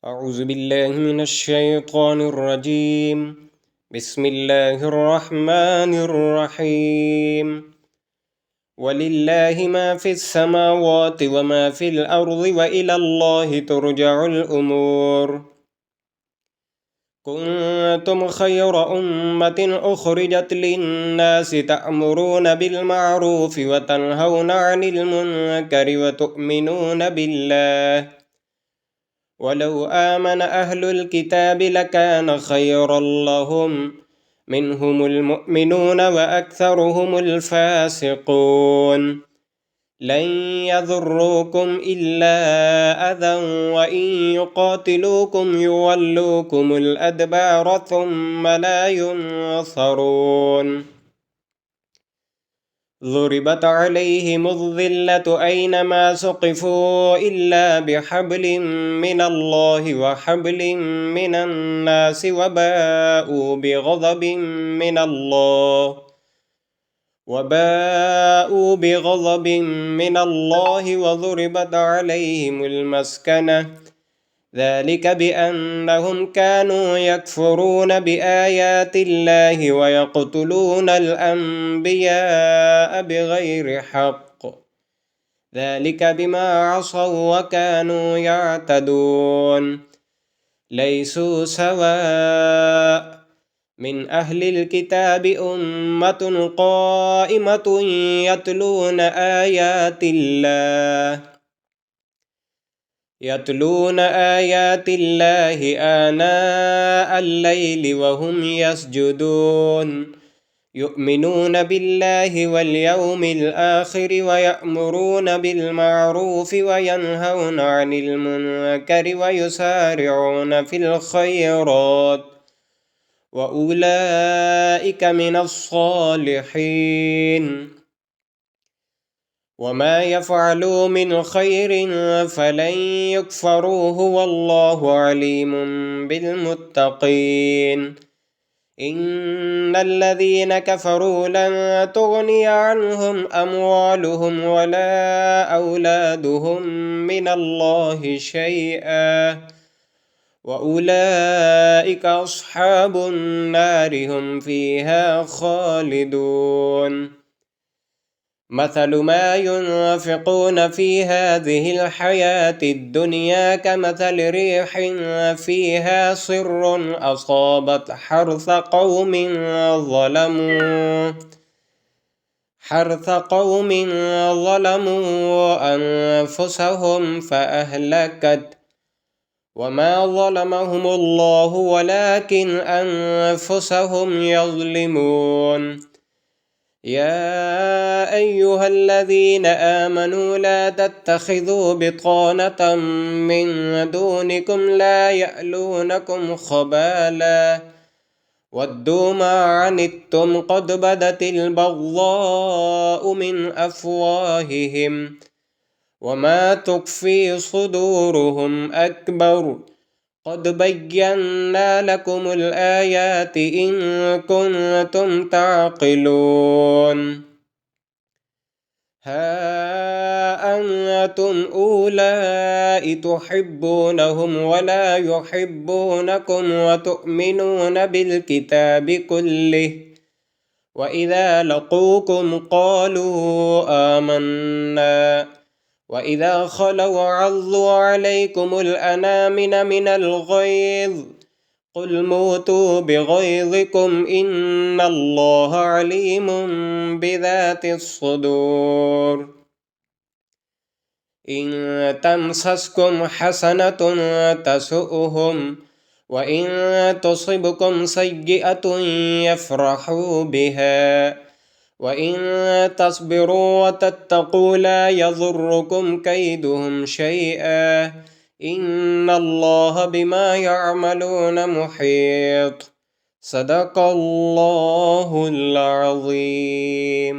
أعوذ بالله من الشيطان الرجيم. بسم الله الرحمن الرحيم. ولله ما في السماوات وما في الأرض وإلى الله ترجع الأمور. كنتم خير أمة أخرجت للناس تأمرون بالمعروف وتنهون عن المنكر وتؤمنون بالله. ولو آمن أهل الكتاب لكان خيرا لهم منهم المؤمنون وأكثرهم الفاسقون. لن يضروكم إلا أذى وإن يقاتلوكم يولوكم الأدبار ثم لا ينصرون. ضربت عليهم الذلة أينما سقفوا إلا بحبل من الله وحبل من الناس وباءوا بغضب من الله وضربت عليهم المسكنة. ذلك بأنهم كانوا يكفرون بآيات الله ويقتلون الأنبياء بغير حق. ذلك بما عصوا وكانوا يعتدون. ليسوا سواء من أهل الكتاب أمة قائمة يتلون آيات الله آناء الليل وهم يسجدون. يؤمنون بالله واليوم الآخر ويأمرون بالمعروف وينهون عن المنكر ويسارعون في الخيرات وأولئك من الصالحين. وما يفعلوا من خير فلن يكفروه والله عليم بالمتقين. إن الذين كفروا لن تغني عنهم أموالهم ولا أولادهم من الله شيئا وأولئك أصحاب النار هم فيها خالدون. مثل ما ينفقون في هذه الحياة الدنيا كمثل ريح فيها صر أصابت حرث قوم ظلموا أنفسهم فأهلكت. وما ظلمهم الله ولكن أنفسهم يظلمون. يا أيها الذين آمنوا لا تتخذوا بطانة من دونكم لا يألونكم خبالا ودوا ما عنتم قد بدت البغضاء من أفواههم وما تخفي صدورهم أكبر. قد بينا لكم الآيات إن كنتم تعقلون. ها أنتم أولئك تحبونهم ولا يحبونكم وتؤمنون بالكتاب كله وإذا لقوكم قالوا آمنا وإذا خلوا عضوا عليكم الأنامل من الغيظ قل موتوا بغيظكم إن الله عليم بذات الصدور. إن تمسسكم حسنة تسؤهم وإن تصبكم سيئة يفرحوا بها وإن تصبروا وتتقوا لا يضركم كيدهم شيئا إن الله بما يعملون محيط. صدق الله العظيم.